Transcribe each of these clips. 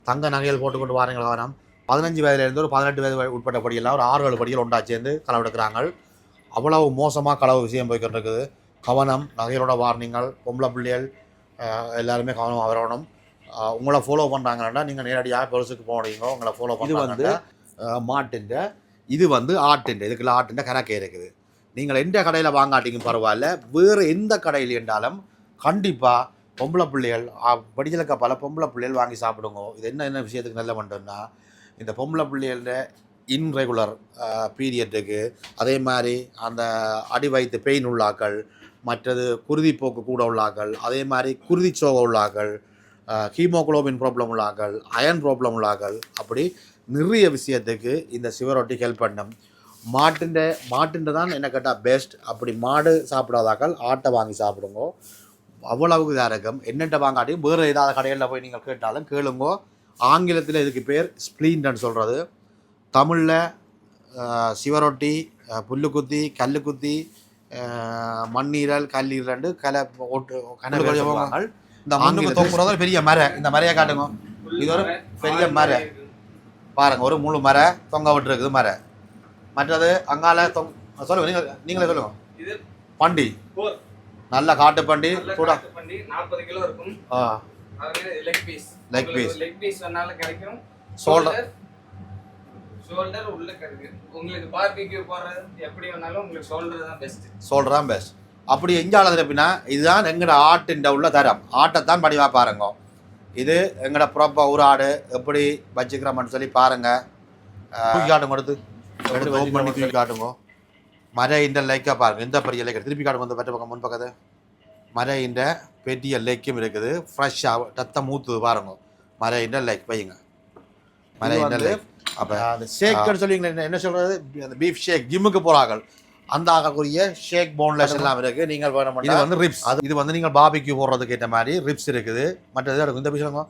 தங்க நகைகள் போட்டுக்கொண்டு வாரீங்களா கவனம். 15 வயதுலேருந்து ஒரு 18 வயது உட்பட்ட படியெல்லாம் ஒரு 6-7 படிகள் ஒன்றா சேர்ந்து களவு எடுக்கிறாங்க. அவ்வளவு மோசமாக களவு விஷயம் போய்கிட்டு இருக்குது. கவனம், நகைகளோட வார்னிங்கள், பொம்பளை பிள்ளைகள் எல்லாருமே கவனம் வரணும். உங்களை ஃபாலோ பண்ணுறாங்கன்னா நீங்கள் நேரடியாக பெருசுக்கு போனீங்க. உங்களை ஃபாலோ இது வந்து மாட்டின், இது வந்து ஆட்டின், இதுக்குள்ள ஆட்டின் கணக்கே இருக்குது. நீங்கள் எந்த கடையில் வாங்காட்டிங்க பரவாயில்ல, வேறு எந்த கடையில் என்றாலும் கண்டிப்பாக பொம்பளை பிள்ளைகள் படிச்சலுக்க பல பொம்பளை பிள்ளைகள் வாங்கி சாப்பிடுங்க. இது என்ன விஷயத்துக்கு நல்ல பண்ணுறோன்னா, இந்த பொம்பளை பிள்ளைகள இன்ரெகுலர் பீரியட்டுக்கு, அதே மாதிரி அந்த அடி வயிற்று பெயின் உள்ளாக்கள், மற்றது குருதிப்போக்கு கூட உள்ளாக்கள், அதே மாதிரி குருதிச்சோகை உள்ளாக்கள், ஹீமோகுளோபின் ப்ராப்ளம் உள்ளாக்கள், அயன் ப்ராப்ளம் உள்ளாக்கள், அப்படி நிறைய விஷயத்துக்கு இந்த சிவரொட்டி ஹெல்ப் பண்ணும். மாட்டுன்ற தான் என்ன கேட்டால் பெஸ்ட். அப்படி மாடு சாப்பிடாதாக்கள் ஆட்டை வாங்கி சாப்பிடுங்க. அவ்வளவுக்கு இதாக இருக்கும். என்னென்ன வாங்காட்டியும் வேறு ஏதாவது கடைகளில் போய் நீங்கள் கேட்டாலும் கேளுங்கோ. ஆங்கிலத்தில் இதுக்கு பேர் ஸ்ப்ளீன்ன்னு சொல்கிறது. தமிழில் சிவரொட்டி, புல்லுக்குத்தி, கல்லுக்குத்தி, மண்ணீரல், கல்லீரல் கலை ஓட்டு கனவு. இந்த மண்ணுக்கு தொங்குறத பெரிய மரை, இந்த மரையை காட்டுங்க. இது ஒரு பெரிய மரை பாருங்கள், ஒரு முழு மரை தொங்க விட்டுருக்குது மரை. மற்றது அங்கால சொல்லுங்க, நீங்களே சொல்லுங்க. இது பண்டி, நல்ல காட்டு பண்டி, கூட 40 கிலோ இருக்கும். லெக் பீஸ் கிடைக்கும். ஷோல்டர் உள்ள இருக்கு. உங்களுக்கு பார்பிக்யூ போறது எப்படி வேணாலும் உங்களுக்கு ஷோல்டர் தான் பெஸ்ட். ஷோல்டர் தான் பெஸ்ட். அப்படி எஞ்சால இருப்பினா இதுதான் எங்கட ஆட்டின் உள்ள தரம். ஆட்டைத்தான் படிவா பாருங்க. இது எங்கட ப்ராப்பர் ஒரு ஆடு எப்படி வச்சுக்கிறோம்னு சொல்லி பாருங்க. காட்டுங்க, எடுத்து ஓப்பன் பண்ணி தூக்கி காட்டுங்க. மர இந்த லைக்காக பாருங்கள், இந்த பெரிய லைக் திருப்பி காட்டுங்க. வந்து பட்ட பக்கம் முன்பக்கது மர இந்த பெரிய லைக்கும் இருக்குது. ஃப்ரெஷ்ஷாக ரத்தம் மூத்துது பாருங்க. மர இந்த லைக் பையங்க, மர இந்த லைக். அப்போ அந்த ஷேக்குன்னு சொல்லி என்ன சொல்கிறது, அந்த பீஃப் ஷேக் ஜிம்முக்கு போகிறார்கள் அந்த ஆகக்கூடிய ஷேக் போன்லெஸ் எல்லாம் இருக்குது. நீங்கள் வேணும், இது வந்து ரிப்ஸ். அது இது வந்து நீங்கள் பாபிக்கு போடுறதுக்கு ஏற்ற மாதிரி ரிப்ஸ் இருக்குது. மற்றது இருக்கும் இந்த விஷயம்.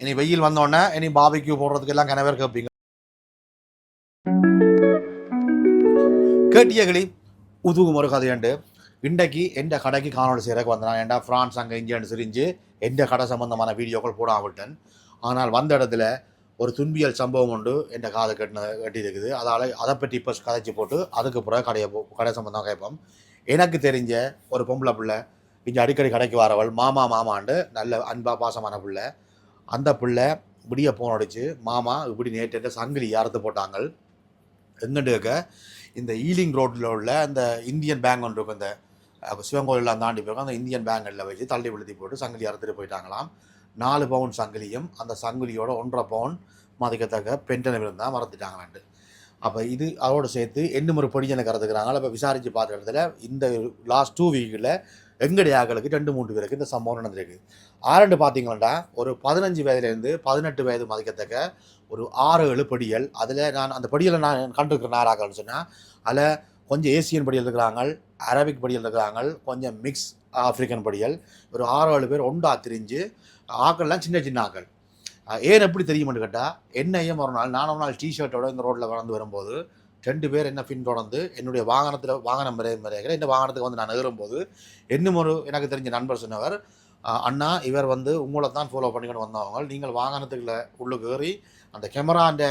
இனி வெயில் வந்தோடனே இனி பாபிக்கு போடுறதுக்கு எல்லாம் கனவே கேட்பீங்க. கேட்டியகளி உதுகும் ஒரு கதையுண்டு. இன்றைக்கு எந்த கடைக்கு காணொலி செய்கிறக்கு வந்தான். ஏன்டா ஃப்ரான்ஸ் அங்கே இங்கேன்னு சிரிஞ்சு எந்த கடை சம்பந்தமான வீடியோக்கள் போடாமட்டேன். ஆனால் வந்த இடத்துல ஒரு துன்பியல் சம்பவம் உண்டு என் காதை கட்டியிருக்குது. அதை பற்றி இப்போ கதைச்சி போட்டு அதுக்கு பிறகு கடை சம்பந்தம் கேட்போம். எனக்கு தெரிஞ்ச ஒரு பொம்பளை பிள்ளை இங்கே அடிக்கடி கடைக்கு வரவள் மாமாண்டு நல்ல அன்பா பாசமான பிள்ளை. அந்த பிள்ளை இப்படியே போன் அடிச்சு, மாமா இப்படி நேற்று சங்கிலி அறுத்து போட்டாங்க எங்கண்டுக்க இந்த ஈலிங் ரோட்டில் உள்ள அந்த இந்தியன் பேங்க் ஒன்று இருக்கும். இந்த சிவங்கோயிலெலாம் தாண்டி போயிருக்கோம். அந்த இந்தியன் பேங்கில் வச்சு தள்ளி விழுத்தி போட்டு சங்கிலி அறுத்துட்டு போயிட்டாங்களாம். 4 பவுன் சங்கிலியும் அந்த சங்கிலியோட 1.5 பவுன் மதிக்கத்தக்க பென்டனும் இருந்தால் மறந்துட்டாங்களான்ட்டு. அப்போ இது அதோடு சேர்த்து இன்னும் ஒரு பொடியனை கறந்துக்கிறாங்க. அப்போ விசாரித்து பார்த்த இடத்துல இந்த லாஸ்ட் 2 வீக்கில் எங்களுடைய ஆக்களுக்கு 2-3 பேருக்கு இந்த சம்பவம் நடந்திருக்கு. ஆரண்டு பார்த்தீங்கன்னா ஒரு 15 வயதுலேருந்து 18 வயது மதிக்கத்தக்க ஒரு 6-7 படிகள். அதில் நான் அந்த படியில் நான் கண்டிருக்கிறேன் யாராக்கள்னு சொன்னால், அதில் கொஞ்சம் ஏசியன் படிகள் இருக்கிறாங்க, அரபிக் படிகள் இருக்கிறாங்க, கொஞ்சம் மிக்ஸ் ஆஃப்ரிக்கன் படிகள். ஒரு 6-7 பேர் ஒன்றா திரிஞ்சு ஆக்கள்லாம் சின்ன சின்ன ஆக்கள். ஏன் எப்படி தெரியுமென்னு கேட்டால், என்னையும் ஒரு நாள் டிஷர்ட்டோட இந்த ரோட்டில் வளர்ந்து வரும்போது 2 பேர் என்ன பின் தொடர்ந்து என்னுடைய வாகனம் வரைகிற இந்த வாகனத்துக்கு வந்து நான் ஏறும்போது இன்னும் ஒரு எனக்கு தெரிஞ்ச நண்பர் சொன்னவர், அண்ணா இவர் வந்து உங்களை தான் ஃபாலோ பண்ணிக்கிட்டு வந்தவங்க, நீங்கள் வாகனத்துக்குள்ள உள்ளுக்கு ஏறி அந்த கேமராண்ட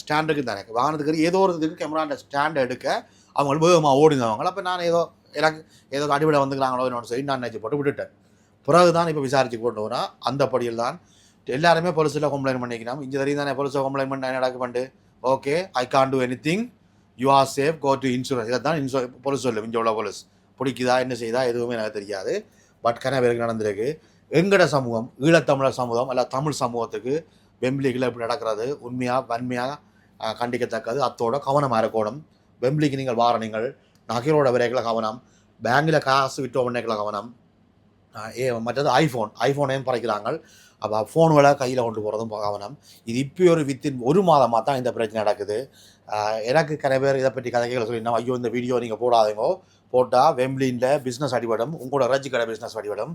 ஸ்டாண்டுக்கு தானே வாகனத்துக்கு ஏதோ ஒரு இதுக்கு கேமராண்ட ஸ்டாண்டை எடுக்க அவங்க வேகமாக ஓடினவங்க. அப்போ நான் எனக்கு ஏதோ அடிப்படை வந்துக்கிறாங்களோ என்னோட சொல்லி நான் நினச்சி போட்டு விட்டுட்டேன். பிறகு தான் இப்போ விசாரித்து கொண்டு வரோம். அந்த படியில் தான் எல்லாருமே பொலிசில் கம்ப்ளைண்ட் பண்ணிக்கணும். இங்கே தெரியும் தானே பொலிசில் கம்ப்ளைண்ட் பண்ண நடக்க பண்ணு. Okay, I can do anything, you are safe, go to insurance. இதை தான் பொலிஸ் சொல்லு. இங்கே உள்ள பொலிஸ் பிடிக்குதா என்ன செய்யுதா எதுவுமே எனக்கு தெரியாது. பட் கனவேருக்கு நடந்திருக்கு. எங்கட சமூகம், ஈழத்தமிழர் சமூகம் அல்ல தமிழ் சமூகத்துக்கு வெம்பிளிக்கில் இப்படி நடக்கிறது உண்மையாக வன்மையாக கண்டிக்கத்தக்கது. அத்தோட கவனமாக இருக்கணும். வெம்பிளிக்கு நீங்கள் வார நீங்கள் நகையோட விரைகளை கவனம், பேங்கில் காசு விட்டோ பண்ணைகளை கவனம். மற்றது ஐஃபோனையும் பறைக்கிறாங்க. அப்போ ஃபோனுகளை கையில் கொண்டு போகிறதும் கவனம். இது இப்போ ஒரு வித்தின் 1 மாதமாக தான் இந்த பிரச்சனை நடக்குது. எனக்கு நிறைய பேர் இதை பற்றி கதைகளை சொல்லினா, ஐயோ இந்த வீடியோ நீங்கள் போடாதீங்கோ, போட்டால் வெம்பிளியில் பிஸ்னஸ் அடிபடும், உங்களோட இறைச்சி கடை பிஸ்னஸ் அடிபடும்,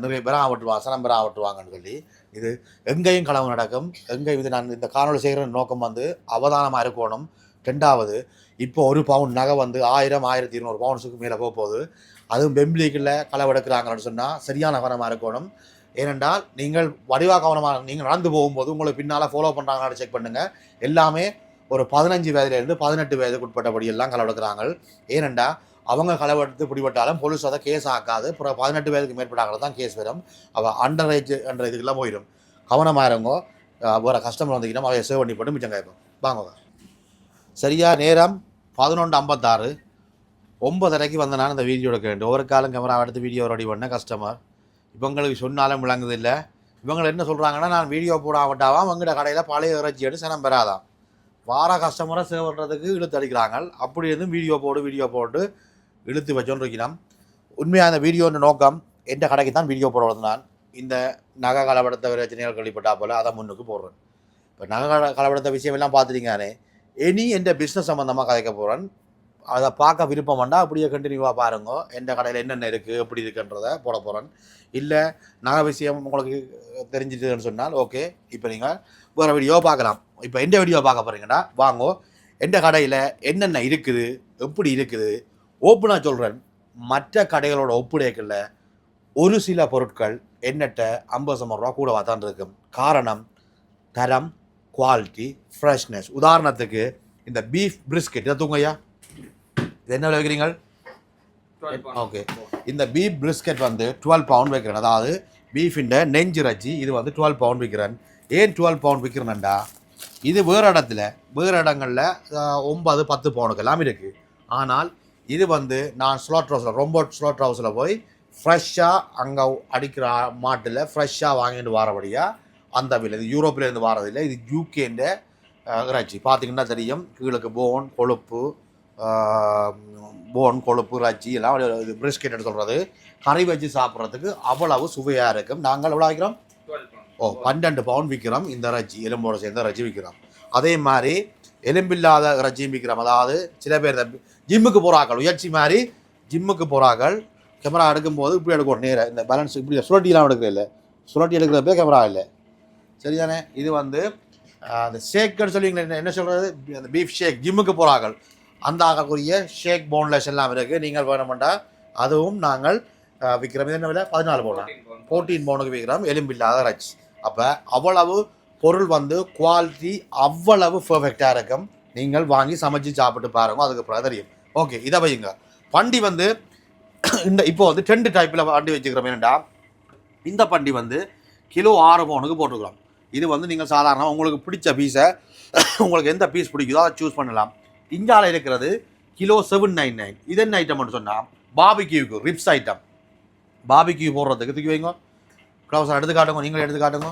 நிறைய பேர் ஆவட்டுவாங்க, சனம் பேர் ஆவட்டுவாங்கன்னு சொல்லி. இது எங்கேயும் களவு நடக்கும். எங்கேயும் இது நான் இந்த காணொலி செய்கிற நோக்கம் வந்து அவதானமாக இருக்கணும். 2வது, இப்போ 1 பவுன் நகை வந்து 1000-1200 பவுன்ஸுக்கு மேலே போகுது. அதுவும் வெம்பிளிக்கில் களவு எடுக்கிறாங்கன்னு சொன்னால் சரியான கவனமாக இருக்கணும். ஏனென்றால் நீங்கள் வடிவாக கவனமாக நீங்கள் நடந்து போகும்போது உங்களை பின்னால் ஃபாலோ பண்ணுறாங்கன்னு செக் பண்ணுங்கள். எல்லாமே ஒரு 15 வயதுலேருந்து 18 வயதுக்கு உட்பட்டபடி எல்லாம் களவெடுக்கிறாங்க. ஏனெண்டா அவங்க களவெடுத்து பிடிபட்டாலும் போலீஸ் அதை கேஸ் ஆக்காது. அப்புறம் 18 வயதுக்கு மேற்பட்டாங்க தான் கேஸ் வரும். அவள் அண்டர் ஏஜ் என்ற இதுக்கெல்லாம் போயிடும். கவனமாக இருங்கோ. வேறு கஸ்டமர் வந்தீங்கன்னா அவையை சேவ் பண்ணி போட்டு மிச்சம் கேட்போம். வாங்க. சரியா நேரம் 11:56. 9:30 வந்த நான் இந்த வீடியோ எடுக்க வேண்டும். ஒவ்வொரு காலம் கேமரா எடுத்து வீடியோ ரெடி பண்ண கஸ்டமர் இவங்களுக்கு சொன்னாலும் விளங்குது இல்லை. இவங்க என்ன சொல்கிறாங்கன்னா நான் வீடியோ போடாமட்டாவா அவங்கள்ட கடையில் பழைய இறைச்சி எடுத்து சனம் பெறாதான் வார கஸ்டமரை சேவ் பண்ணுறதுக்கு இழுத்து அடிக்கிறாங்க. அப்படி எதுவும் வீடியோ போட்டு இழுத்து வச்சோன்னு இருக்கணும். உண்மையாக அந்த வீடியோன்ற நோக்கம் எந்த கடைக்கு தான் வீடியோ போடுறது. நான் இந்த நகை கலவடத்த பிரச்சனைகள் கேள்விப்பட்டா போல் அதை முன்னுக்கு போடுறேன். இப்போ நகை கலவடத்த விஷயம் எல்லாம் பார்த்துட்டீங்கன்னே இனி எந்த பிஸ்னஸ் சம்மந்தமாக கதைக்க போகிறேன். அதை பார்க்க விருப்பம் வேண்டாம். அப்படியே கண்டினியூவாக பாருங்க. எந்த கடையில் என்னென்ன இருக்குது எப்படி இருக்குன்றதை போட போகிறேன். இல்லை நகை விஷயம் உங்களுக்கு தெரிஞ்சுட்டுன்னு சொன்னால் ஓகே. இப்போ நீங்கள் வேறு வீடியோ பார்க்கலாம். இப்போ எந்த வீடியோ பார்க்க போகிறீங்கன்னா வாங்கோ. எந்த கடையில் என்னென்ன இருக்குது எப்படி இருக்குது ஓப்பனாக சொல்கிறேன். மற்ற கடைகளோட ஒப்புடைக்கல ஒரு சில பொருட்கள் எண்ணற்ற 50 ரூபா கூட தான் இருக்கும். காரணம் தரம், குவாலிட்டி, ஃப்ரெஷ்னஸ். உதாரணத்துக்கு இந்த பீஃப் பிரிஸ்கெட் இதை தூங்கய்யா, இது என்ன விலை வைக்கிறீங்க? ஓகே, இந்த பீஃப் பிரிஸ்கெட் வந்து 12 பவுண்ட் வைக்கிறேன். அதாவது பீஃபின் நெஞ்சு இறைச்சி இது வந்து 12 பவுண்ட் விற்கிறேன். ஏன் 12 பவுண்ட் விற்கிறேன்டா, இது வேறு இடங்களில் 9-10 பவுனுக்கு எல்லாம் இருக்குது. ஆனால் இது வந்து நான் ஸ்லாட் ஹவுஸில் போய் ஃப்ரெஷ்ஷாக அங்கே அடிக்கிற மாட்டில் ஃப்ரெஷ்ஷாக வாங்கிட்டு வரபடியாக அந்த விலை. இது யூரோப்பிலேருந்து வரதில்லை. இது யூகேன்ற இறைச்சி. பார்த்திங்கன்னா தெரியும். கீழுக்கு போன் கொழுப்பு இறைச்சி எல்லாம் இது பிரிஸ்கெட்னு சொல்கிறது. கறி வச்சு சாப்பிட்றதுக்கு அவ்வளவு சுவையாக இருக்கும். நாங்கள் எவ்வளோ வைக்கிறோம்? 12 பவுண்ட் விற்கிறோம். இந்த இறைச்சி எலும்போடு சேர்ந்த இறைச்சி விற்கிறோம். அதே மாதிரி எலும்பில்லாத இறைச்சியும் விற்கிறோம். அதாவது சில பேர் ஜிம்முக்கு போகிறார்கள், உயர்ச்சி மாதிரி ஜிம்முக்கு போகிறார்கள். கேமரா எடுக்கும்போது இப்படி எடுக்கணும். நேராக இந்த பேலன்ஸ் இப்படி சுழட்டிலாம் எடுக்கிற இல்லை. சுழட்டி எடுக்கிறப்ப கேமரா இல்லை. சரிதானே? இது வந்து அந்த ஷேக்குன்னு சொல்லுவீங்களே, என்ன சொல்கிறது, அந்த பீஃப் ஷேக். ஜிம்முக்கு போகிறார்கள் அந்த ஆகக்கூடிய ஷேக் போன்லெஸ் எல்லாம் இருக்குது. நீங்கள் வேணுமெண்டா அதுவும் நாங்கள் விற்கிறோம். இது என்ன விலை? 14 பவுன் 14 பவுனுக்கு விற்கிறோம் எலும்பில்லாத இறைச்சி. அப்போ அவ்வளவு பொருள் வந்து குவாலிட்டி அவ்வளவு பர்ஃபெக்டாக இருக்கும். நீங்கள் வாங்கி சமைச்சு சாப்பிட்டு பாருங்க, அதுக்கு அப்புறம் தெரியும். ஓகே, இதை வைங்க. பண்டி வந்து இந்த இப்போ வந்து 2 டைப்பில் பண்டி வச்சுக்கிறோம். என்னென்னா இந்த பண்டி வந்து கிலோ 6 பவுனுக்கு போட்டுக்கிறோம். இது வந்து நீங்கள் சாதாரண உங்களுக்கு பிடிச்ச பீஸை உங்களுக்கு எந்த பீஸ் பிடிக்குதோ அதை சூஸ் பண்ணலாம். இந்தியாவில் இருக்கிறது கிலோ 799. இது என்ன ஐட்டம்னு சொன்னால் பாபிக்யூக்கு ரிப்ஸ் ஐட்டம். பாபிக்யூ போடுறதுக்கு தூக்கி வைங்க. க்ளவுஸ் எடுத்து காட்டுங்க, நீங்களும் எடுத்து காட்டுங்க.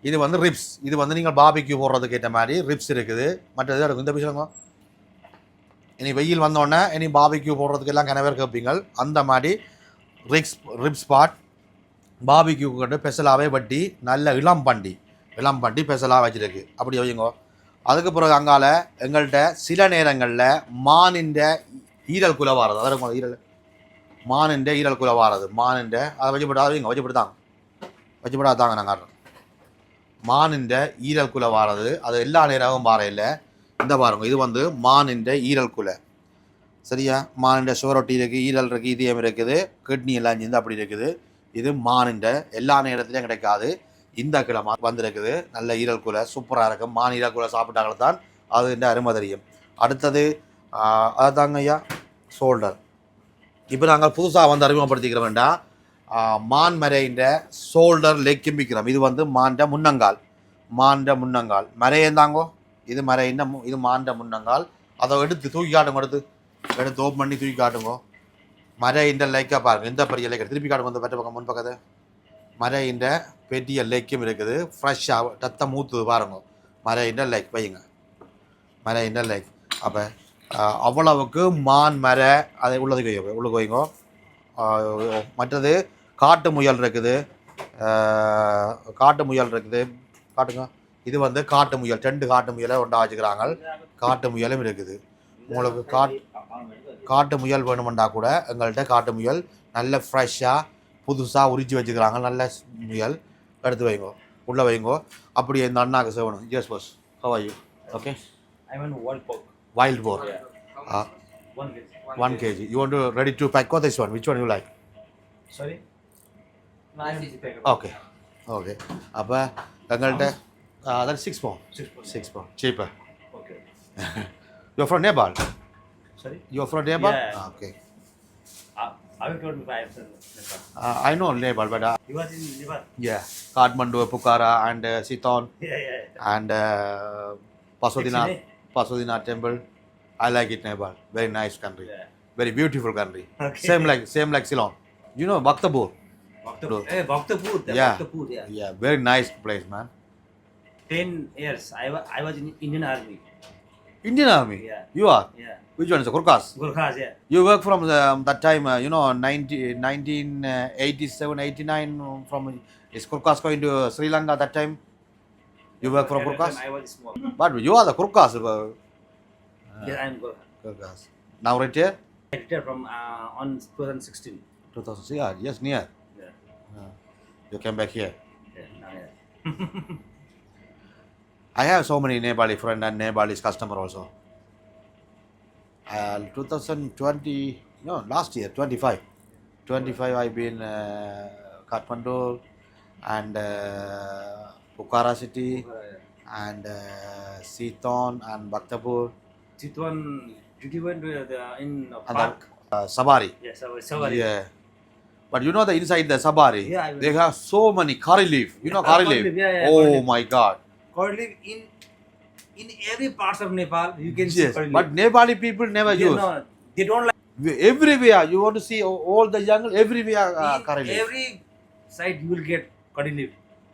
இது வந்து ரிப்ஸ். இது வந்து நீங்கள் பாபிக்யூ போடுறதுக்கு ஏற்ற மாதிரி ரிப்ஸ் இருக்குது. மற்றது இருக்கும் இந்த பீஸுங்க. இனி வெயில் வந்தோடனே இனி பாபிக்யூ போடுறதுக்கு எல்லாம் கனவேர் கேட்பீங்க. அந்த மாதிரி ரிப்ஸ் ஸ்பாட் பாபிக்யூ கட்டு பெசலாகவே வட்டி நல்ல இளம் பண்டி பெசலாக வச்சுருக்கு. அப்படி வைங்க. அதுக்கு பிறகு அங்கால எங்கள்கிட்ட சில நேரங்களில் மானின்ற ஈரல் குலை வாரது. அதாவது ஈரல் மானின்ற ஈரல் குலை வாரது. மானின்ற அதை வச்சுப்படாதாங்க நாங்கள் மானின்ற ஈரல் குலை வாரது. அது எல்லா நேரமும் வார இல்லை. இந்த பாருங்க, இது வந்து மானின்ற ஈரல் குலை. சரியா? மானின்ற சுவரொட்டி இருக்குது, ஈரல் இருக்குது, இதயம் இருக்குது, கிட்னி எல்லாம் சேர்ந்து அப்படி இருக்குது. இது மானின்ற எல்லா நேரத்துலையும் கிடைக்காது. இந்த கிழமை வந்திருக்குது. நல்ல ஈரல் குலை சூப்பராக இருக்கும். மான் ஈரல் குலை சாப்பிட்டாங்களே தான் அது இந்த அருமை தெரியும். அடுத்தது அதுதாங்க ஐயா ஷோல்டர். இப்போ நாங்கள் புதுசாக வந்து அறிமுகப்படுத்திக்கிற வேண்டாம். மான் மரைன்ற ஷோல்டர் லெக் கிம்பிக்கிறோம். இது வந்து மாண்ட முன்னங்கால் மரையந்தாங்கோ. இது மரைந்த இது மாண்ட முன்னங்கால். அதை எடுத்து தூக்கி காட்டுங்க. எடுத்து ஓப்பன் பண்ணி தூக்கி காட்டுங்க. மரைன்ற லைக்காக பாருங்கள். இந்த பெரிய லைக் திருப்பி காட்டுங்க. இந்த பட்ட பக்கம் முன்பக்கத்தை மரைன்ற பெரிய லைக்கும் இருக்குது. ஃப்ரெஷ்ஷாக ரத்தம் மூத்துது பாருங்க. மரைன்ற லைக் வையுங்க. மரைன்ற லைக். அப்போ அவ்வளவுக்கு மான் அதை உள்ளுக்கு வைங்க. மற்றது காட்டு முயல் இருக்குது. காட்டுங்க. இது வந்து காட்டு முயல். 2 காட்டு முயலை ஒன்றா வச்சுக்கிறாங்க. காட்டு முயலும் இருக்குது. உங்களுக்கு காட்டு முயல் வேணுமெண்டா கூட எங்கள்கிட்ட காட்டு முயல் நல்ல ஃப்ரெஷ்ஷாக புதுசாக உரிச்சு வச்சுக்கிறாங்க. நல்ல முயல் எடுத்து வைங்கோ, உள்ளே வைங்கோ. அப்படி இந்த அண்ணாக்கு சேவணும். Yes boss, how are you? Okay, I want wild boar. 1 kg. You want to ready to pack or this one? Which one you like? Sorry? Okay okay அப்போ எங்கள்கிட்ட அதான் 6 pound 6 pound cheaper Okay. you're from Nepal Sorry? you're from Nepal Yeah. Okay I will told me I am from Nepal. I know Nepal but You was in Nepal? yeah Kathmandu Pokhara and Siton Yeah. and Pasodinath Actually- Pasodinath temple I like it Nepal very nice country Yeah. very beautiful country Okay. same like Ceylon you know Bhaktapur Bhaktapur. Hey, Bhaktapur. Yeah. Bhaktapur, yeah. yeah very nice place man 10 years. I was in Indian Army. Indian Army Yeah. you are Yeah. which one is Gurkhas Gurkhas, yeah. you work from that time you know 1987 89 from is Gurkhas going to Sri Lanka that time you work from At that Gurkhas time I was small. but you are the Gurkhas Yeah, I am Gurkha. Gurkhas now retired I retired from on 2016. 2000 yeah yes near Yeah. you came back here Yeah. Now, yeah. I have so many Nepali friend and Nepalese customer also 2020 no last year 25 I've been Kathmandu and Pokhara city and Siton and Bhaktapur Chitwan, did you went to the in and park? Sabari Yes, Savari. yeah but you know the inside the Sabari Yeah, I will. they have so many curry leaf you know curry curry leaf leaf, yeah, oh curry leaf. my god Curry leaf in every parts of Nepal you can see yes curry but leaf. Nepali people never You use know, they don't like everywhere you want to see all the jungle everywhere in curry leaf every side you will get curry leaf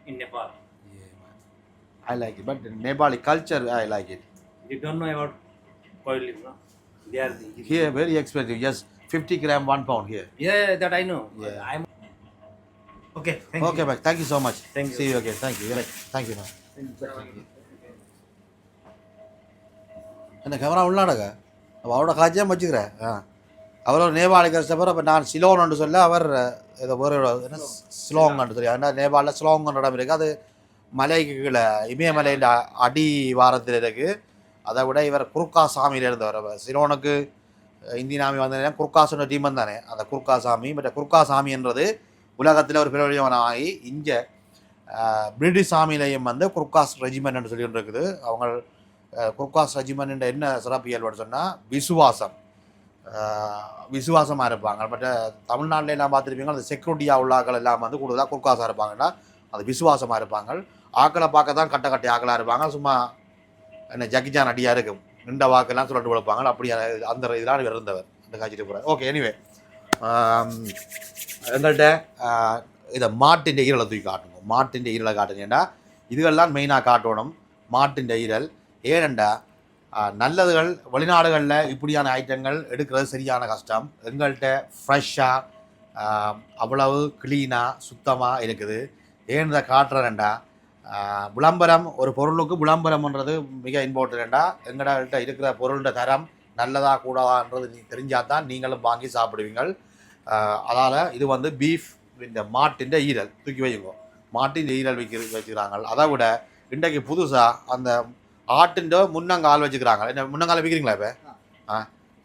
in Nepal. yeah, man. I like it but the Nepali culture I like it You don't know about curry leaf, no? They are the, here very expensive just 50 gram 1 pound here Yeah, that I know. Yeah. I'm okay. Thank okay you. bye thank you so much Thank you. see you again thank you thank you man என்ன camera உள்ளாடக அப்போ அவரோட காட்சியாக வச்சுக்கிறேன் அவர் ஒரு Nepali customer அப்போ நான் சிலோன்னு சொல்ல அவர் ஏதோ ஒரு என்ன சிலோங்கன்னு சொல்லி ஏன்னா நேபாளில் சிலோங்கன்ற இடம் இருக்குது அது மலைக்கு கீழே இமயமலையின் அடி வாரத்தில் இருக்குது அதை விட இவர் குறுக்கா சாமியில் இருந்தவர் சிலோனுக்கு இந்தியன் ஆர்மி வந்ததுனா குறுக்காசுன்ற டீம் தானே அந்த குறுக்கா சாமி பட் குறுக்கா சாமின்றது உலகத்தில் ஒரு பிரபலியமாகி இங்கே பிரிட்டிஷ் ஆர்மிலையும் வந்து குறுக்காஸ் ரெஜிமெண்ட்னு சொல்லிட்டு இருக்குது அவங்க குர்காஸ் ரெஜிமெண்ட் என்ன சிறப்பியல்பு சொன்னால் விசுவாசமாக இருப்பாங்க பட் தமிழ்நாட்டில் எல்லாம் பார்த்துருப்பீங்க அந்த செக்யூரிட்டியாக உள்ள ஆக்கள் எல்லாம் வந்து கூடுதலாக குர்காஸாக இருப்பாங்கன்னா அது விசுவாசமாக இருப்பாங்க ஆக்களை பார்க்க தான் கட்ட ஆக்களாக இருப்பாங்க சும்மா என்ன ஜக்கிஜான் அடியாக இருக்கும் நின்ற வாக்கெல்லாம் சொல்லிட்டு கொடுப்பாங்க அப்படி அந்த இதெல்லாம் இருந்தவர் அந்த காய்ச்சிட்டு போகிறார் ஓகே எனிவே எங்கள்கிட்ட இதை மாட்டின் ஈரலை தூக்கி காட்டணும் மாட்டின் ஈரலை காட்டுங்கன்னா இதுகள்லாம் மெயினாக காட்டணும் மாட்டின் ஈரல் ஏனெண்டா நல்லதுகள் வெளிநாடுகளில் இப்படியான ஐட்டங்கள் எடுக்கிறது சரியான கஷ்டம் எங்கள்கிட்ட ஃப்ரெஷ்ஷாக அவ்வளவு க்ளீனாக சுத்தமாக இருக்குது ஏன் இதை காட்டுறேன்டா விளம்பரம் ஒரு பொருளுக்கு விளம்பரம்ன்றது மிக இம்பார்ட்டன்டா எங்கள்கிட்ட இருக்கிற பொருளோட தரம் நல்லதா கூடாதான்றது தெரிஞ்சால் தான் நீங்களும் வாங்கி சாப்பிடுவீங்கள் அதால் இது வந்து பீஃப் இந்த மாட்டின் ஈரல் தூக்கி வைங்க மாட்டின் ஈரல் வச்சுக்கிறாங்க அதை விட இன்றைக்கு புதுசாக அந்த ஆட்டின் முன்னங்கால் வச்சுக்கிறாங்க என்ன முன்னங்கால் விற்கிறீங்களா இப்போ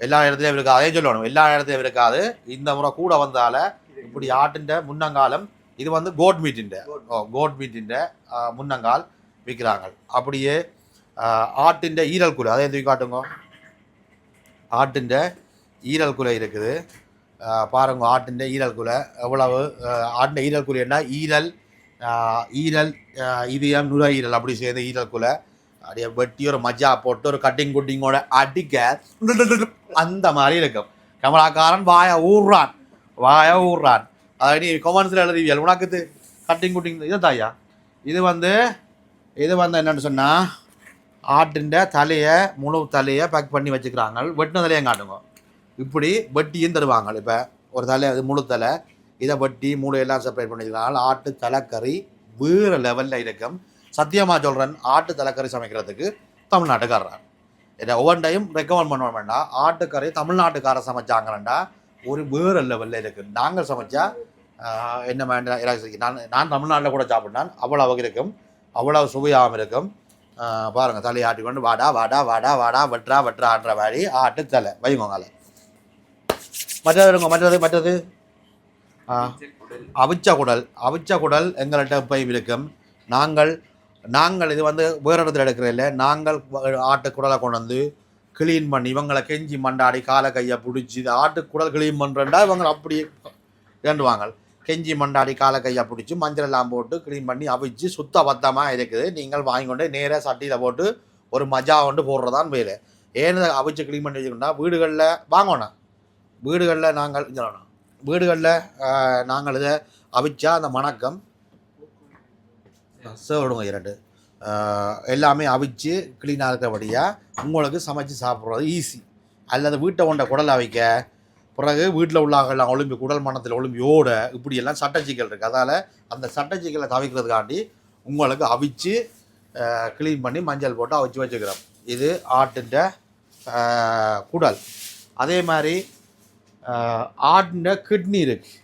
எல்லா இடத்துலையும் இருக்காது அதே சொல்லணும் எல்லா இடத்துலையும் இருக்காது இந்த முறை கூட வந்தால் இப்படி ஆட்டின் முன்னங்காலம் இது வந்து கோட் மீட்டின் முன்னங்கால் விற்கிறாங்க அப்படியே ஆட்டின் ஈரல் குலை அதே தூக்கி காட்டுங்க ஆட்டின் ஈரல் குலை இருக்குது பாருங்க ஆட்டின் ஈரல் குலை எவ்வளவு ஆட்டின் ஈரல் குலைன்னா ஈரல் இதயம் நுரையீரல் அப்படி சேர்ந்து ஈரல் குலை அப்படியே வெட்டி ஒரு மஜா போட்டு ஒரு குட்டிங்கோட அடிக்க அந்த மாதிரி இருக்கும் கமலாக்காரன் வாய ஊர்றான் அதை நீ கொமன்ஸில் எழுதிவியல் உனக்கு குட்டிங் இதை தாயா இது வந்து என்னென்னு சொன்னால் ஆட்டின் தலையை முழு தலையை பேக் பண்ணி வச்சுக்கிறாங்க வெட்டின தலையை காட்டுங்க இப்படி வெட்டியும் தருவாங்க இப்போ ஒரு தலை அது முழு தலை இதை வெட்டி மூளையெல்லாம் செப்பரேட் பண்ணிக்கிறாங்க ஆட்டு தலைக்கறி வேறு லெவலில் இருக்கும் சத்தியமாக சொல்கிறேன் ஆட்டு தலைக்கறி சமைக்கிறதுக்கு தமிழ்நாட்டுக்காரன் இதை ஒவ்வொரு டைம் ரெக்கமெண்ட் பண்ண வேண்டாம் ஆட்டுக்கறி தமிழ்நாட்டுக்காரர் சமைச்சாங்கண்டா ஒரு வேறு லெவலில் இருக்குது நாங்கள் சமைச்சா என்ன வேண்டாம் நான் தமிழ்நாட்டில் கூட சாப்பிட்னான் அவ்வளவு இருக்கும் அவ்வளவு சுவையாகவும் இருக்கும் பாருங்கள் தலையை ஆட்டி கொண்டு வாடா வெட்டுறான்ற மாதிரி ஆட்டு தலை வைங்கோங்கால மற்றது அவிச்ச குடல் எங்கள்கிட்ட எப்பயும் இருக்கும். நாங்கள் இது வந்து வேறு இடத்துல எடுக்கிற இல்லை, நாங்கள் ஆட்டு குடலை கொண்டு வந்து க்ளீன் பண்ணி இவங்களை கெஞ்சி மண்டாடி காலை கையை பிடிச்சி இது ஆட்டு குடல் க்ளீன் பண்ணுறேன்டா இவங்க அப்படியே வேண்டுவாங்க. கெஞ்சி மண்டாடி காலை கையை பிடிச்சி மஞ்சள் எல்லாம் போட்டு க்ளீன் பண்ணி அவிச்சு சுத்த பத்தமாக இருக்குது. நீங்கள் வாங்கி கொண்டு நேராக சட்டியில் போட்டு ஒரு மஜா கொண்டு போடுறதான் வேலை. ஏன்னு அவிச்சு க்ளீன் பண்ணி வச்சுக்கிட்டா வீடுகளில் வாங்கணும். வீடுகளில் நாங்கள் இதை அவிச்சா அந்த மணக்கம் சேவிடுங்க 2 எல்லாமே அவிச்சு க்ளீனாக இருக்கிறபடியாக உங்களுக்கு சமைச்சு சாப்பிட்றது ஈஸி. அல்லது வீட்டை கொண்ட குடல் அவிக்க பிறகு வீட்டில் உள்ளாகலாம் ஒலிம்பி குடல் மணத்தில் ஒலிம்பியோட இப்படியெல்லாம் சட்டச்சிக்கல் இருக்குது. அதால் அந்த சட்டச்சிக்கலை தவிர்க்கிறதுக்காண்டி உங்களுக்கு அவிச்சு க்ளீன் பண்ணி மஞ்சள் போட்டு அவிச்சு வச்சுக்கிறோம். இது ஆட்டுன்ற குடல். அதே மாதிரி ஆட்டுன்ற கிட்னி இருக்குது.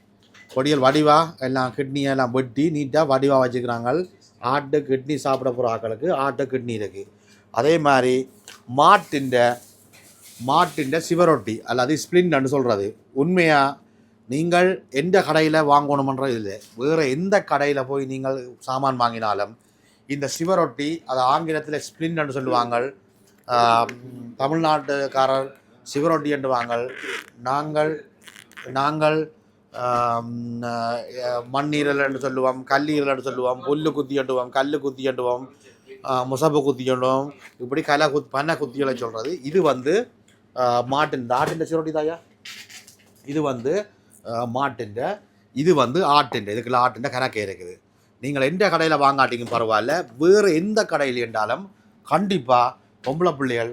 பொடியல் வடிவாக எல்லாம் கிட்னியெல்லாம் வெட்டி நீட்டாக வடிவாக வச்சுக்கிறாங்க. ஆட்டு கிட்னி சாப்பிட போகிற ஆக்களுக்கு ஆட்டு கிட்னி இருக்குது. அதே மாதிரி மாட்டின்ற சிவரொட்டி அல்லது ஸ்ப்ளின்னு சொல்கிறது. உண்மையாக நீங்கள் எந்த கடையில் வாங்கணுமன்றது இல்லை, வேறு எந்த கடையில் போய் நீங்கள் சாமான் வாங்கினாலும் இந்த சிவரொட்டி, அது ஆங்கிலத்தில் ஸ்ப்ளின்னு சொல்லுவாங்க, தமிழ்நாட்டுக்காரர் சிவரொட்டி என்று வாங்க. நாங்கள் மண்ணீரல் என்று சொல்லுவோம், கல்லீரல் என்று சொல்லுவோம், புல்லு குத்தி எண்டுவோம், கல் குத்தி எண்டுவோம், முசப்பு குத்தி எண்டுவோம், இப்படி பண்ணை குத்திகளை சொல்கிறது. இது வந்து ஆட்டின் சிவரொட்டி தாயா. இது வந்து இது வந்து இதுக்குள்ள ஆட்டின் கணக்கே இருக்குது. நீங்கள் எந்த கடையில் வாங்காட்டிங்க பரவாயில்ல, வேறு எந்த கடையில் என்றாலும் கண்டிப்பாக பொம்பளை பிள்ளைகள்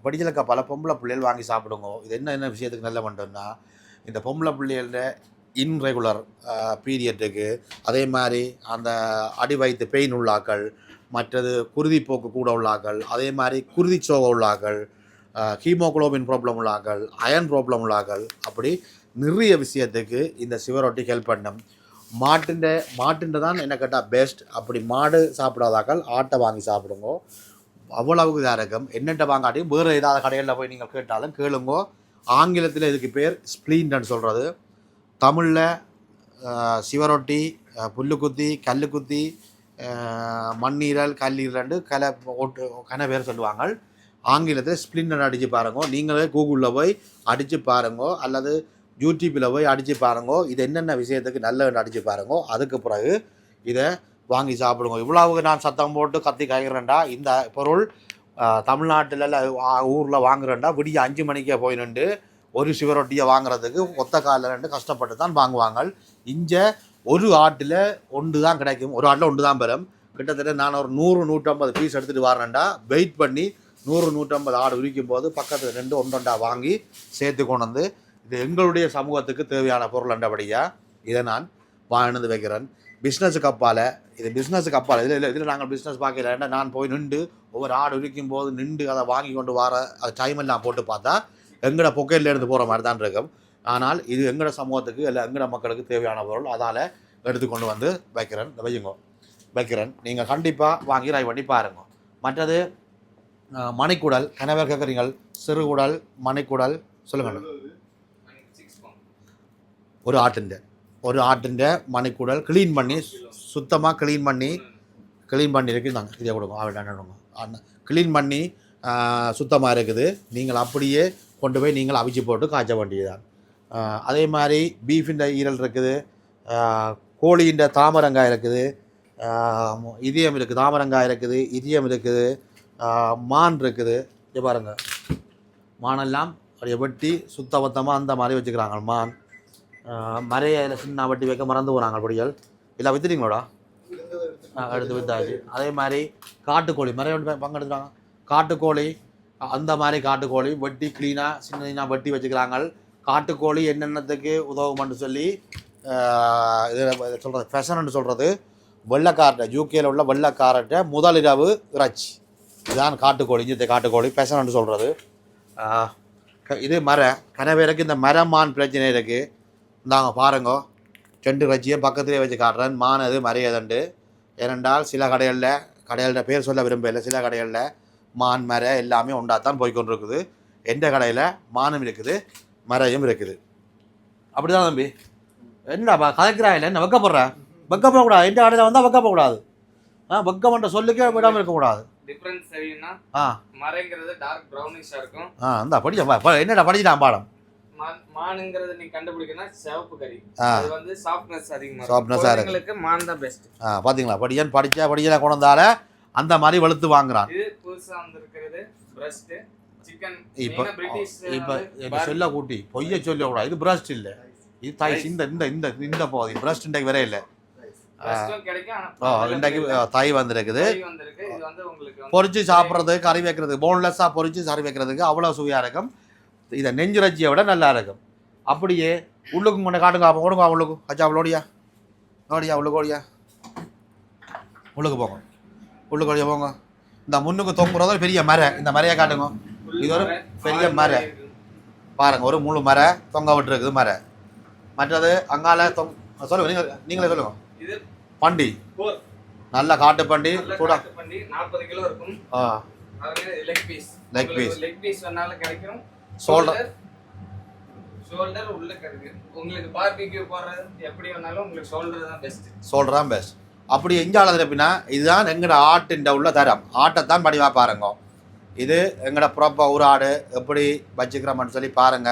படிச்சலுக்க பல பொம்பளை பிள்ளைகள் வாங்கி சாப்பிடுங்க. இது என்ன விஷயத்துக்கு நல்ல பண்ணுறோன்னா, இந்த பொம்பளை பிள்ளைகள இன்ரெகுலர் பீரியட்டுக்கு, அதே மாதிரி அந்த அடி வயிற்று பெயின் உள்ளாக்கள், மற்றது குருதிப்போக்கு கூட உள்ளாக்கள், அதே மாதிரி குருதி சோகை உள்ளாக்கள், ஹீமோகுளோபின் ப்ராப்ளம் உள்ளாக்கள், அயன் ப்ராப்ளம் உள்ளாக்கள், அப்படி நிறைய விஷயத்துக்கு இந்த சிவரொட்டி ஹெல்ப் பண்ணும். மாட்டுன்ற தான் என்ன கேட்டால் பெஸ்ட். அப்படி மாடு சாப்பிடாதாக்கள் ஆட்டை வாங்கி சாப்பிடுங்க, அவ்வளவுக்கு இதாக இருக்கும். என்னென்ன வாங்காட்டியும் வேறு ஏதாவது கடைகளில் போய் நீங்கள் கேட்டாலும் கேளுங்கோ. ஆங்கிலத்தில் இதுக்கு பேர் ஸ்ப்ளீன்னு சொல்கிறது. தமிழில் சிவரொட்டி, புல்லுக்குத்தி, கல்லுக்குத்தி, மண்ணீரல், கல்லீரல் கன பேர் சொல்லுவாங்க. ஆங்கிலத்தில் ஸ்ப்ளின்னு அடித்து பாருங்கோ. நீங்களே கூகுளில் போய் அடித்து பாருங்கோ, அல்லது யூடியூப்பில் போய் அடித்து பாருங்கோ. இது என்னென்ன விஷயத்துக்கு நல்லன்னு அடித்து பாருங்கோ. அதுக்கு பிறகு இதை வாங்கி சாப்பிடுங்க. இவ்வளவுக்கு நான் சத்தம் போட்டு கத்தி காய்கிறேன்டா, இந்த பொருள் தமிழ்நாட்டில் ஊரில் வாங்குறேன்டா விடிய 5 மணிக்கே போய் நின்று ஒரு சிவரொட்டியை வாங்குறதுக்கு ஒத்த காலில் ரெண்டு கஷ்டப்பட்டு தான் வாங்குவாங்க. இங்கே ஒரு ஆட்டில் ஒன்று தான் கிடைக்கும், ஒரு ஆட்டில் ஒன்று தான் பெறும். கிட்டத்தட்ட நான் ஒரு 100-150 பீஸ் எடுத்துகிட்டு வரேன்டா. வெயிட் பண்ணி 100-150 ஆடு உரிக்கும் போது பக்கத்தில் 2-1 வாங்கி சேர்த்து கொண்டு வந்து இது எங்களுடைய சமூகத்துக்கு தேவையான பொருள் என்றபடியாக இதை நான் வாழ்ந்து வைக்கிறேன். பிஸ்னஸுக்கு அப்பால் இதில் நாங்கள் பிஸ்னஸ் பார்க்கல. நான் போய் நின்று ஒவ்வொரு ஆடு உரிக்கும் போது நின்று அதை வாங்கி கொண்டு வர அது டைம் எல்லாம் போட்டு பார்த்தா எங்களோட பொக்கையில் இருந்து போகிற மாதிரி தான் இருக்கும். ஆனால் இது எங்களோட சமூகத்துக்கு இல்லை எங்களோட மக்களுக்கு தேவையான பொருள். அதால் எடுத்துக்கொண்டு வந்து வைக்கிறேன். நீங்கள் கண்டிப்பாக வாங்கி ட்ரை பண்ணி பாருங்க. மற்றது மணிக்குடல், கணவர் கேட்குறீங்கள், சிறுகுடல், மணிக்குடல் சொல்லுங்கள். ஒரு ஆட்டின் மணிக்குடல் க்ளீன் பண்ணி சுத்தமாக க்ளீன் பண்ணி இருக்குது. நாங்கள் இதை கொடுங்க, க்ளீன் பண்ணி சுத்தமாக இருக்குது. நீங்கள் அப்படியே கொண்டு போய் நீங்கள் அவிச்சு போட்டு காய்ச்ச வேண்டியதுதான். அதே மாதிரி பீஃபின் ஈரல் இருக்குது, கோழியின் தாமரங்காய் இருக்குது, இதயம் இருக்குது, தாமரங்காய் இருக்குது, இதயம் இருக்குது, மான் இருக்குது. இது பாருங்கள், மானெல்லாம் அப்படியே வெட்டி சுத்தபத்தமாக அந்த மாதிரி வச்சுக்கிறாங்க. மான் மறைய சின்ன வட்டி வைக்க மறந்து போகிறாங்க. பொடிகள் இல்லை வித்துட்டீங்களோடா, எடுத்து வித்தாச்சு. அதே மாதிரி காட்டுக்கோழி மறைய பங்கெடுத்துறாங்க. காட்டுக்கோழி அந்த மாதிரி காட்டுக்கோழி வெட்டி க்ளீனாக சின்ன வெட்டி வச்சுக்கிறாங்க. காட்டுக்கோழி என்னென்னத்துக்கு உதவுமென்று சொல்லி இதில் சொல்கிறது ஃபெஷன்னு சொல்கிறது. வெள்ளைக்காரட்டை யூகேயில் உள்ள வெள்ளைக்காரட்டை முதலிரவு இறைச்சி இதுதான் காட்டுக்கோழி. இந்த காட்டுக்கோழி ஃபெஷன்னு சொல்கிறது. இது கனவேருக்கு இந்த மரமான் பிரச்சனை இருக்குது. இந்தாங்க பாருங்க, 2 இறைச்சியை பக்கத்துலேயே வச்சு காட்டுறேன். மான் அது மறையதுண்டு. ஏனென்றால் சில கடைகளில் பேர் சொல்ல விரும்பல, சில கடைகளில் மான் மர எல்லாமே உண்டாத்தான் போய்கொண்டிருக்குது. எந்த கடையில் மானும் இருக்குது, மரையும் இருக்குது. அப்படி தான் தம்பி. என்னப்பா கதைக்கிறா இல்லை என்ன வைக்கப்படுற வைக்கப்படக்கூடாது எந்த கடையில் வந்தால் வைக்கப்படக்கூடாது வெக்கமன்ற சொல்லுக்கே விடாமல் இருக்கக்கூடாது. டிஃபரன்ஸ் தெரியும்னா மறைங்கிறது டார்க் ப்ரௌனிஷா இருக்கும். இந்த படிச்சா என்னடா படிச்சுட்டான் பாடம். மானுங்கிறது நீ கண்டுபிடிக்கனா சிவப்பு கறி. அது வந்து சாஃப்ட்னஸ் அதிகமா சாஃப்ட்னஸா இருக்கு. உங்களுக்கு மான் தான் பெஸ்ட். பாத்தீங்களா படிச்சா கொண்டால அந்த மாதிரி வெளுத்து வாங்குறான். இது புதுசா வந்திருக்கிறது பிரஸ்ட் சிக்கன். இப்ப சொல்ல கூட்டி பொய்ய சொல்ல கூடாது. இது பிரஸ்ட் இல்ல, இது தாய். இந்த இந்த இந்த இந்த போகுது பிரஸ்ட் இன்றைக்கு வேற இல்லை. இன்றைக்கு தாய் வந்திருக்குது. பொறிச்சு சாப்பிட்றதுக்கு கறி வைக்கிறதுக்கு போன்லெஸ்ஸாக பொறிச்சு கறி வைக்கிறதுக்கு அவ்வளோ சுவையாக இருக்கும். இதை நெஞ்சிறச்சியை விட நல்லா இருக்கும். அப்படியே உள்ளுக்கும் கொண்டு காட்டுங்க ஓடுங்க. உள்ளுக்கு அச்சா ஓடியா உள்ளுக்கு ஓடியா உள்ளுக்கு போங்க. உள்ளுக்கு ஓடியா போங்க. இந்த முன்னுக்கு தொங்குறதும் பெரிய மரை. இந்த மரையை காட்டுங்க. இது ஒரு பெரிய மரை பாருங்க. ஒரு முழு மரை தொங்க விட்டுருக்குது மரை. மற்றது அங்கால சொல்லுங்க. நீங்களே சொல்லுங்க. இது பண்டி நல்ல காட்டு பண்டி சூடா 40 கிலோ இருக்கும். லெக் பீஸ் வேணால கிடைக்கும். ஷோல்டர் உள்ள இருக்கு. உங்களுக்கு பார்பிக்யூ போறது எப்படி வேணாலும் உங்களுக்கு ஷோல்டர் தான் பெஸ்ட். அப்படி எஞ்சால இருப்பினா இதுதான் எங்கட ஆட்டின் உள்ள தரம். ஆட்டைத்தான் படிவா பாருங்க. இது எங்கட ப்ராப்பர் ஒரு ஆடு எப்படி வச்சுக்கிறோம்னு சொல்லி பாருங்க.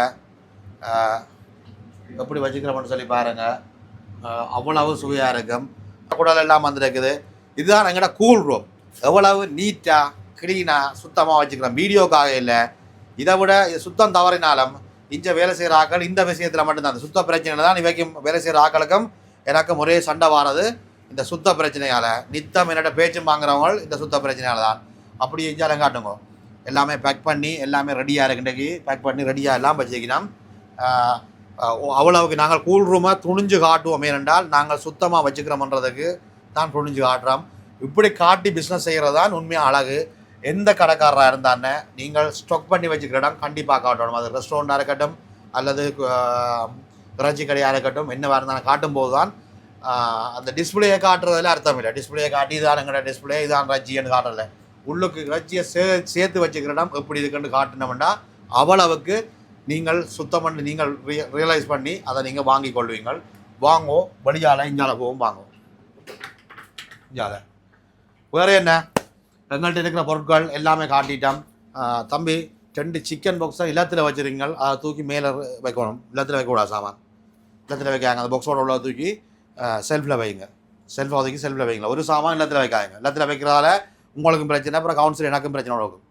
எப்படி வச்சுக்கிறோம்னு சொல்லி பாருங்க. அவ்வளவு சுவையாக இருக்கும். குடல் எல்லாம் வந்துருக்குது. இதுதான் எங்கட கூல் ரூம். எவ்வளவு நீட்டாக க்ளீனாக சுத்தமாக வச்சுக்கிறோம். வீடியோக்காக இல்லை. இதை விட இது சுத்தம் தவறினாலும் இங்கே வேலை செய்கிற ஆக்கள் இந்த விஷயத்தில் மட்டும்தான். அந்த சுத்த பிரச்சனை தான் இவைக்கும் வேலை செய்கிற ஆக்களுக்கும் எனக்கும் ஒரே சண்டை வாரது இந்த சுத்த பிரச்சனையால். நித்தம் என்னோட பேச்சும் வாங்குறவங்க இந்த சுத்த பிரச்சனையால் தான். அப்படி இஞ்சாலும் காட்டுங்க. எல்லாமே பேக் பண்ணி எல்லாமே ரெடியாக இருக்குன்றைக்கு பேக் பண்ணி ரெடியாக எல்லாம் வச்சுக்கணும். அவ்வளவுக்கு நாங்கள் கூல் ரூமாக துணிஞ்சு காட்டுவோம். ஏனென்றால் நாங்கள் சுத்தமாக வச்சுக்கிறோம்ன்றதுக்கு தான் துணிஞ்சு காட்டுறோம். இப்படி காட்டி பிஸ்னஸ் செய்கிறது தான் உண்மையாக அழகு. எந்த கடைக்காரராக இருந்தானே நீங்கள் ஸ்டாக் பண்ணி வச்சுக்கிற இடம் கண்டிப்பாக காட்டணும். அது ரெஸ்டாரண்ட்டாக இருக்கட்டும் அல்லது இறைச்சி கடையாக இருக்கட்டும், என்னவாக இருந்தாலும் காட்டும்போது தான் அந்த டிஸ்பிளேயை காட்டுறதுல அர்த்தம் இல்லை. டிஸ்பிளேயை காட்டி இதான் எங்கள்ட டிஸ்பிளே இதான் இறைச்சின்னு காட்டலை. உள்ளுக்கு இறைச்சியை சேர்த்து வச்சுக்கிற இடம் எப்படி இருக்குன்னு காட்டினோம்னா அவ்வளவுக்கு நீங்கள் சுத்தம் பண்ணி நீங்கள் ரியலைஸ் பண்ணி அதை நீங்கள் வாங்கி கொள்வீங்கள். வாங்கோ வெளியால் இஞ்சால போகும் வாங்கோ. இஞ்சால வேறு என்ன எங்கள்கிட்ட இருக்கிற பொருட்கள் எல்லாமே காட்டிட்டோம். தம்பி 2 சிக்கன் பாக்ஸை இல்லத்தில் வச்சுருங்க. அதை தூக்கி மேலே வைக்கணும். இல்லத்தில் வைக்கக்கூடாது சாமான். இல்லத்தில் வைக்காங்க. அந்த பாக்ஸோட உள்ள தூக்கி செல்ஃபில் வைங்க. செல்ஃபை ஒதுக்கி செல்ஃபில் வைங்களா. ஒரு சாமான் இல்லத்தில் வைக்காங்க. இல்லத்தில் வைக்கிறதால உங்களுக்கும் பிரச்சனை, அப்புறம் கவுன்சில் எனக்கும் பிரச்சனை இருக்கும்.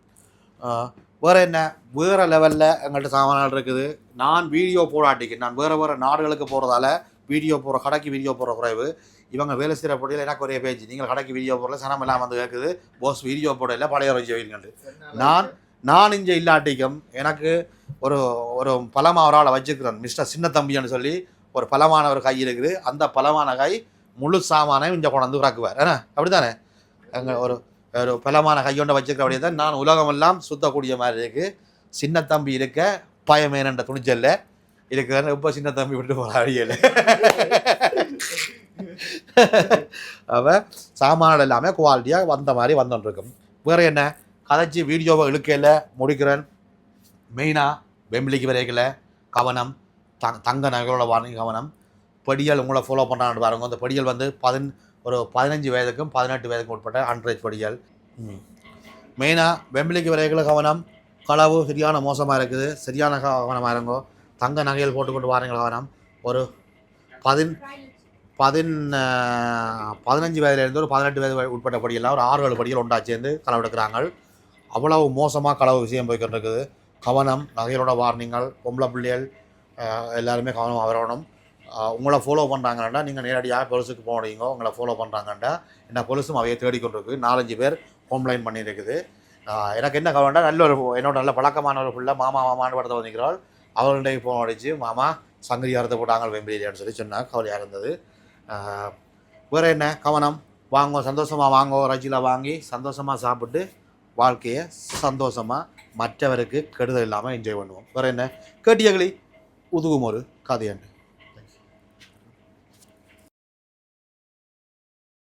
வேறு என்ன வேறு லெவலில் எங்கள்கிட்ட சாமான்கள் இருக்குது. நான் வீடியோ போடாட்டிக்கு நான் வேறு நாடுகளுக்கு போகிறதால வீடியோ போகிற கடைக்கு வீடியோ போகிற குறைவு. இவங்க வேலை செய்கிற போட்டியில் எனக்கு ஒரே பேஜ். நீங்கள் கடைக்கு வீடியோ போடல சனம் எல்லாம் வந்து கேட்குது. போஸ் வீடியோ போடல பழைய வச்சு வைங்கண்டு. நான் இங்கே இல்லாட்டிக்கும் எனக்கு ஒரு பலமாக ஒரு ஆளை வச்சுக்கிறேன். மிஸ்டர் சின்ன தம்பின்னு சொல்லி ஒரு பலமான ஒரு கை இருக்குது. அந்த பலமான கை முழு சாமானையும் இங்கே கொண்டு வந்து இறக்குவார். ஏன்னா அப்படி தானே அங்கே ஒரு பலமான கையொண்டை வச்சுக்கிறபடியே தான் நான் உலகமெல்லாம் சுத்தக்கூடிய மாதிரி இருக்குது. சின்ன தம்பி இருக்க பயமேனன்ற துணிச்சல்ல இருக்கிற இப்போ சின்ன தம்பி விட்டு போகிற அழியலை. அவன் சாமான்கள் எல்லாமே குவாலிட்டியாக வந்த மாதிரி வந்துட்டுருக்கும். வேறு என்ன கதைச்சி வீடியோவை இழுக்கையில் முடிக்கிறேன். மெயினாக வெம்பிளிக்கு வரைக்கல கவனம். தங்க நகைகளோட வார்னிங் கவனம். படியல் உங்களை ஃபாலோ பண்ணுறான்னு பாருங்க. அந்த படியல் வந்து ஒரு 15 வயதுக்கும் 18 வயதுக்கும் உட்பட்ட அன்ரேஜ் படிகள். மெயினாக வெம்பிளிக்கு வரைகளை கவனம். களவு சரியான மோசமாக இருக்குது. சரியான கவனமாக இருங்கோ. தங்க நகைகள் போட்டுக்கொண்டு வாரீங்க கவனம். ஒரு 15 வயதுலேருந்து ஒரு 18 வயது உட்பட்ட படியெல்லாம் ஒரு 6-7 படிகள் ஒன்றா சேர்ந்து களவு எடுக்கிறாங்க. அவ்வளவு மோசமாக களவு விஷயம் போய்கிட்டு இருக்குது. கவனம். நகைகளோட வார்னிங்கள். பொம்பளை பிள்ளைகள் எல்லாருமே கவனமாக வரணும். உங்களை ஃபாலோ பண்ணுறாங்கன்னா நீங்கள் நேரடியாக பொலிஸுக்கு போனீங்க. உங்களை ஃபாலோ பண்ணுறாங்கண்டா என்ன பொலிஸும் அவையை தேடிக்கொண்டிருக்கு. 4-5 பேர் கம்ப்ளைண்ட் பண்ணியிருக்குது. எனக்கு என்ன கவனம்னா என்னோட நல்ல பழக்கமான ஒரு பிள்ளை மாமான்னு படத்தை வந்துக்கிறாள். அவர்கள்டே ஃபோன் அடித்து மாமா சங்கரியாரத்தை போட்டாங்க வெம்பிலியான்னு சொல்லி சொன்னாங்க. கவலையாக இருந்தது. வேறு என்ன கவனம். வாங்கோ சந்தோஷமாக வாங்கோ. ரஜியில் வாங்கி சந்தோஷமாக சாப்பிட்டு வாழ்க்கையை சந்தோஷமாக மற்றவருக்கு கெடுதல் இல்லாமல் என்ஜாய் பண்ணுவோம். வேறு என்ன கேட்டியகளி உதுவும் ஒரு கதையண்டு.